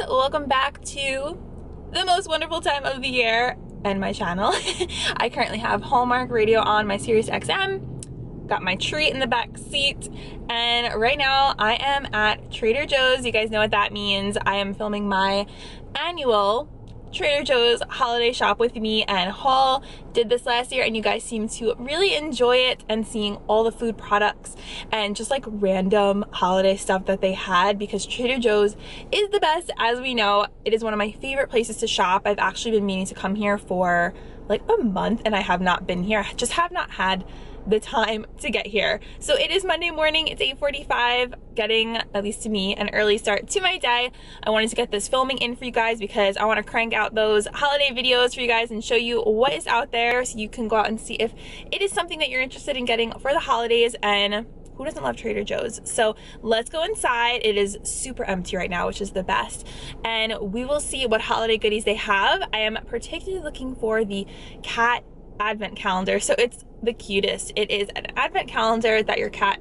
welcome back to the most wonderful time of the year and my channel. I currently have Hallmark radio on my Sirius XM, got my treat in the back seat, and right now I am at Trader Joe's. You guys know what that means. I am filming my annual Trader Joe's holiday shop with me and haul. Did this last year and you guys seem to really enjoy it, and seeing all the food products and just like random holiday stuff that they had, because Trader Joe's is the best. As we know, it is one of my favorite places to shop. I've actually been meaning to come here for like a month and I have not been here. I just have not had the time to get here. So it is Monday morning, it's 8:45, getting, at least to me, an early start to my day. I wanted to get this filming in for you guys because I want to crank out those holiday videos for you guys and show you what is out there so you can go out and see if it is something that you're interested in getting for the holidays. And who doesn't love Trader Joe's? So let's go inside. It is super empty right now, which is the best, and we will see what holiday goodies they have. I am particularly looking for the cat advent calendar. So it's the cutest. It is an advent calendar that your cat,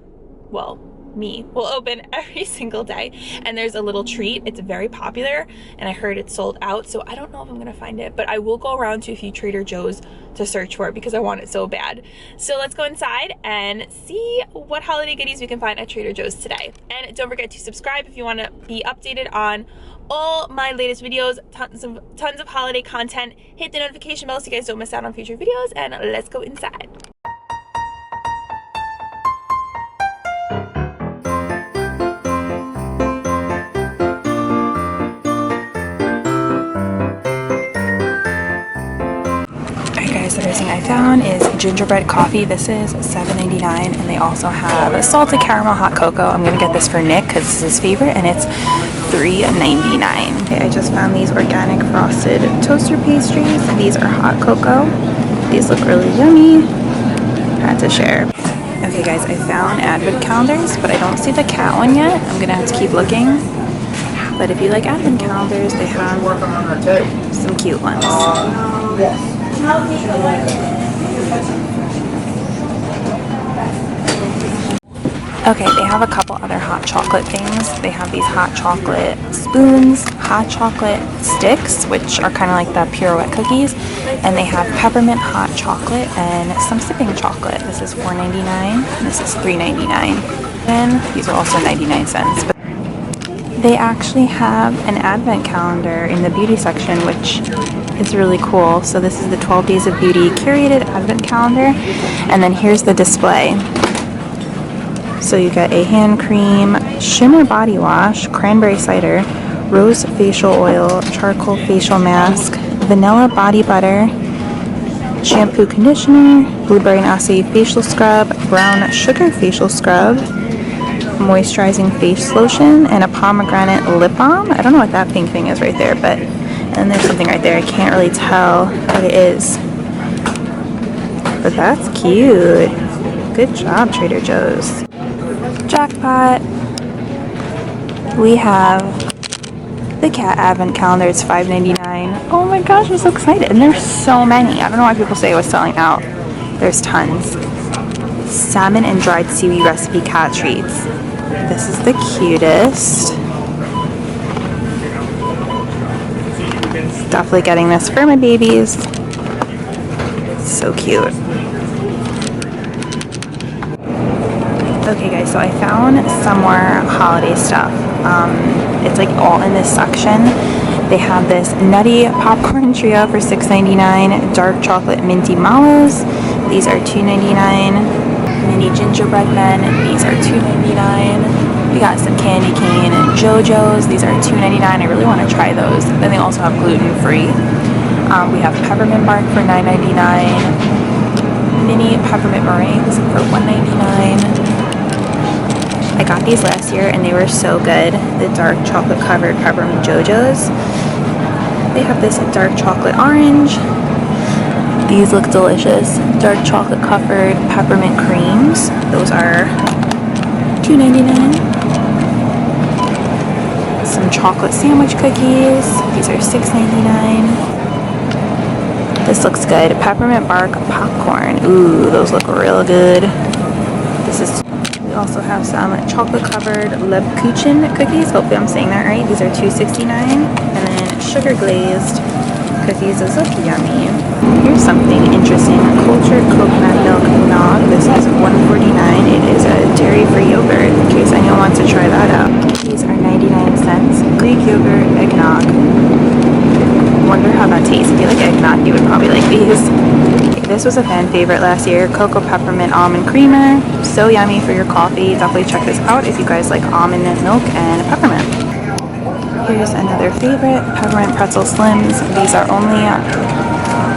well, me, will open every single day, and there's a little treat. It's very popular and I heard it's sold out, so I don't know if I'm gonna find it, but I will go around to a few Trader Joe's to search for it because I want it so bad. So let's go inside and see what holiday goodies we can find at Trader Joe's today. And don't forget to subscribe if you want to be updated on all my latest videos. Tons of holiday content. Hit the notification bell so you guys don't miss out on future videos, and let's go inside. So the first thing I found is gingerbread coffee. This is $7.99, and they also have a salted caramel hot cocoa. I'm gonna get this for Nick because this is his favorite, and it's $3.99. Okay, I just found these organic frosted toaster pastries. These are hot cocoa. These look really yummy. Had to share. Okay guys, I found advent calendars, but I don't see the cat one yet. I'm gonna have to keep looking. But if you like advent calendars, they have some cute ones. Okay, they have a couple other hot chocolate things. They have these hot chocolate spoons, hot chocolate sticks, which are kind of like the pirouette cookies, and they have peppermint hot chocolate and some sipping chocolate. This is $4.99 and this is $3.99, and these are also 99 cents. But they actually have an advent calendar in the beauty section, which is really cool. So this is the 12 Days of Beauty curated advent calendar, and then here's the display. So you get a hand cream, shimmer body wash, cranberry cider, rose facial oil, charcoal facial mask, vanilla body butter, shampoo conditioner, blueberry and acai facial scrub, brown sugar facial scrub, moisturizing face lotion, and a pomegranate lip balm. I don't know what that pink thing is right there, but and there's something right there. I can't really tell what it is, but that's cute. Good job, Trader Joe's. Jackpot. We have the cat advent calendar. It's $5.99. Oh my gosh, I'm so excited, and there's so many. I don't know why people say it was selling out. There's tons. Salmon and dried seaweed recipe cat treats. This is the cutest. Definitely getting this for my babies. So cute. Okay guys, so I found some more holiday stuff. It's like all in this section. They have this nutty popcorn trio for $6.99, dark chocolate minty mallows. These are $2.99. Mini gingerbread men. These are $2.99. We got some candy cane and JoJo's. These are $2.99. I really want to try those. Then they also have gluten-free. We have peppermint bark for $9.99. Mini peppermint meringues for $1.99. I got these last year and they were so good. The dark chocolate covered peppermint JoJo's. They have this dark chocolate orange. These look delicious. Dark chocolate covered peppermint creams. Those are $2.99. Some chocolate sandwich cookies. These are $6.99. This looks good. Peppermint bark popcorn. Ooh, those look real good. This is also have some chocolate covered Lebkuchen cookies. Hopefully I'm saying that right. These are $2.69. And then sugar glazed cookies. Those look yummy. Here's something interesting. Cultured coconut milk nog. This is $1.49. It is a dairy-free yogurt in case anyone wants to try that out. These are 99 cents. Greek yogurt eggnog. Wonder how that tastes. If you like eggnog, you would probably like these. This was a fan favorite last year. Cocoa peppermint almond creamer. So yummy for your coffee. Definitely check this out if you guys like almond milk and peppermint. Here's another favorite, peppermint pretzel slims. These are only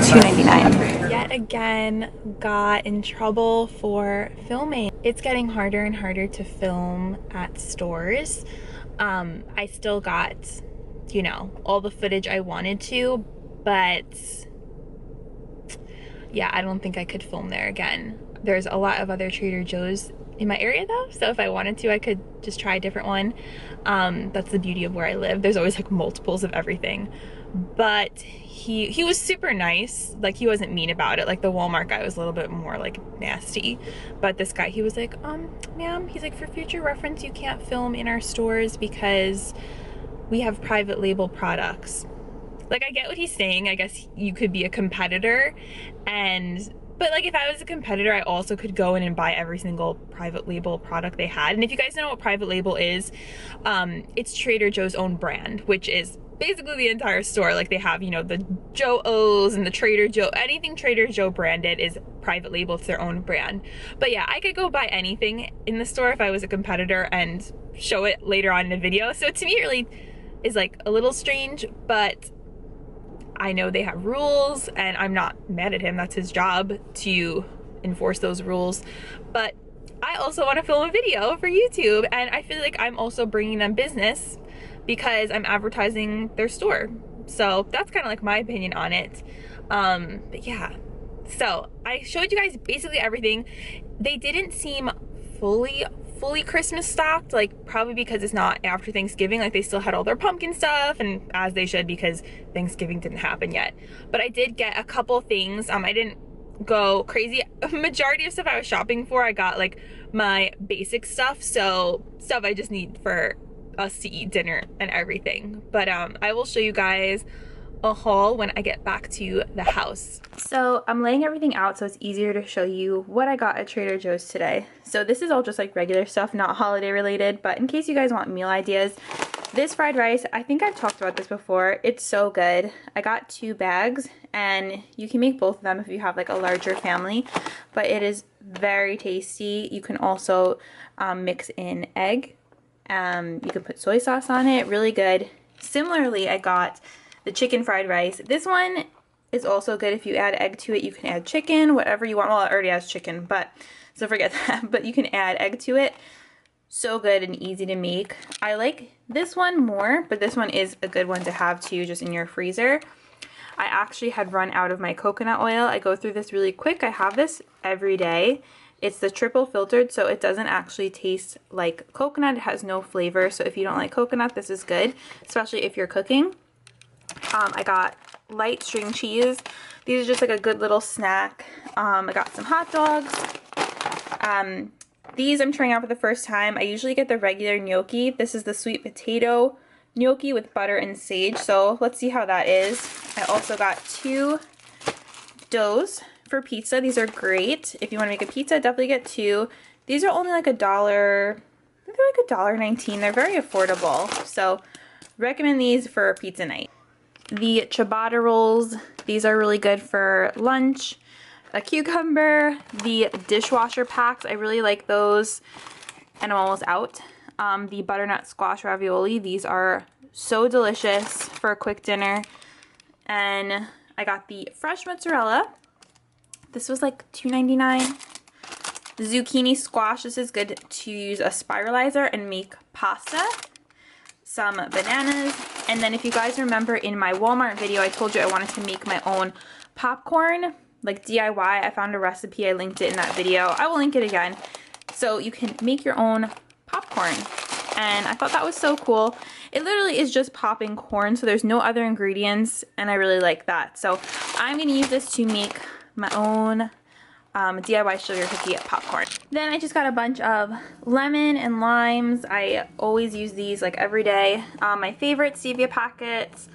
$2.99. Yet again, got in trouble for filming. It's getting harder and harder to film at stores. I still got, you know, all the footage I wanted to, but yeah, I don't think I could film there again. There's a lot of other Trader Joe's in my area though, so if I wanted to, I could just try a different one. That's the beauty of where I live. There's always like multiples of everything. But he was super nice. Like, he wasn't mean about it. Like, the Walmart guy was a little bit more like nasty. But this guy, he was like, ma'am, he's like, for future reference, you can't film in our stores because we have private label products. Like, I get what he's saying. I guess you could be a competitor, but like, if I was a competitor, I also could go in and buy every single private label product they had. And if you guys know what private label is, it's Trader Joe's own brand, which is basically the entire store. Like, they have, you know, the Joe-O's and the Trader Joe, anything Trader Joe branded is private label. It's their own brand. But yeah, I could go buy anything in the store if I was a competitor and show it later on in a video. So to me, it really is like a little strange, but I know they have rules and I'm not mad at him. That's his job to enforce those rules. But I also want to film a video for YouTube, and I feel like I'm also bringing them business because I'm advertising their store. So that's kind of like my opinion on it. But yeah, so I showed you guys basically everything. They didn't seem fully Christmas stocked, like probably because it's not after Thanksgiving. Like, they still had all their pumpkin stuff, and as they should, because Thanksgiving didn't happen yet. But I did get a couple things. I didn't go crazy. A majority of stuff I was shopping for, I got like my basic stuff, so stuff I just need for us to eat dinner and everything. But I will show you guys a haul when I get back to the house. So I'm laying everything out so it's easier to show you what I got at Trader Joe's today. So this is all just like regular stuff, not holiday related, but in case you guys want meal ideas, this fried rice, I think I've talked about this before. It's so good. I got 2 bags, and you can make both of them if you have like a larger family, but it is very tasty. You can also mix in egg. You can put soy sauce on it. Really good. Similarly, I got the chicken fried rice. This one is also good. If you add egg to it, you can add chicken, whatever you want. Well, it already has chicken, but so forget that. But you can add egg to it. So good and easy to make. I like this one more, but this one is a good one to have too, just in your freezer. I actually had run out of my coconut oil. I go through this really quick. I have this every day. It's the triple filtered, so it doesn't actually taste like coconut. It has no flavor. So if you don't like coconut, this is good, especially if you're cooking. I got light string cheese. These are just like a good little snack. I got some hot dogs. These I'm trying out for the first time. I usually get the regular gnocchi. This is the sweet potato gnocchi with butter and sage. So let's see how that is. I also got 2 doughs for pizza. These are great. If you want to make a pizza, definitely get 2. These are only like $1. I think they're like $1.19. They're very affordable. So recommend these for pizza night. The ciabatta rolls, these are really good for lunch. A cucumber, the dishwasher packs, I really like those, and I'm almost out. The butternut squash ravioli, these are so delicious for a quick dinner. And I got the fresh mozzarella. This was like $2.99. Zucchini squash, this is good to use a spiralizer and make pasta. Some bananas, and then if you guys remember in my Walmart video, I told you I wanted to make my own popcorn, like DIY. I found a recipe, I linked it in that video. I will link it again. So you can make your own popcorn, and I thought that was so cool. It literally is just popping corn, so there's no other ingredients, and I really like that. So I'm gonna use this to make my own DIY sugar cookie popcorn. Then I just got a bunch of lemon and limes. I always use these like every day. My favorite stevia packets.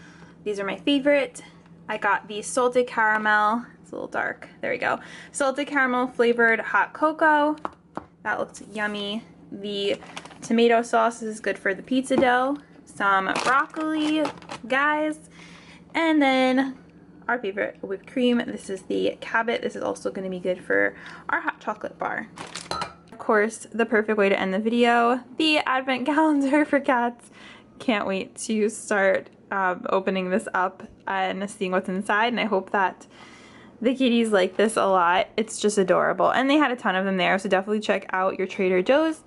These are my favorite. I got the salted caramel. It's a little dark. There we go. Salted caramel flavored hot cocoa. That looks yummy. The tomato sauce is good for the pizza dough. Some broccoli, guys. And then our favorite whipped cream. This is the Cabot. This is also going to be good for our hot chocolate bar. Of course, the perfect way to end the video, the advent calendar for cats. Can't wait to start opening this up and seeing what's inside, and I hope that the kitties like this a lot. It's just adorable, and they had a ton of them there, so definitely check out your Trader Joe's.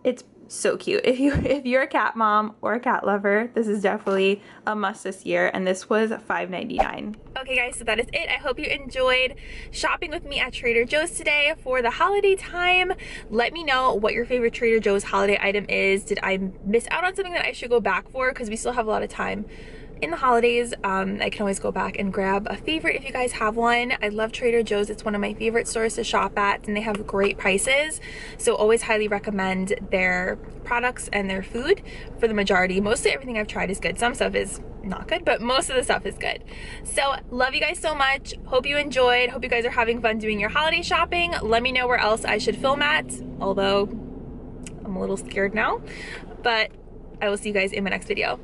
It's so cute. If you're a cat mom or a cat lover, this is definitely a must this year, and this was $5.99. Okay guys, so that is it. I hope you enjoyed shopping with me at Trader Joe's today for the holiday time. Let me know what your favorite Trader Joe's holiday item is. Did I miss out on something that I should go back for? Because we still have a lot of time in the holidays. I can always go back and grab a favorite if you guys have one. I love Trader Joe's. It's one of my favorite stores to shop at, and they have great prices, so always highly recommend their products and their food. For the majority, mostly everything I've tried is good. Some stuff is not good, but most of the stuff is good. So love you guys so much. Hope you enjoyed. Hope you guys are having fun doing your holiday shopping. Let me know where else I should film at, although I'm a little scared now, but I will see you guys in my next video.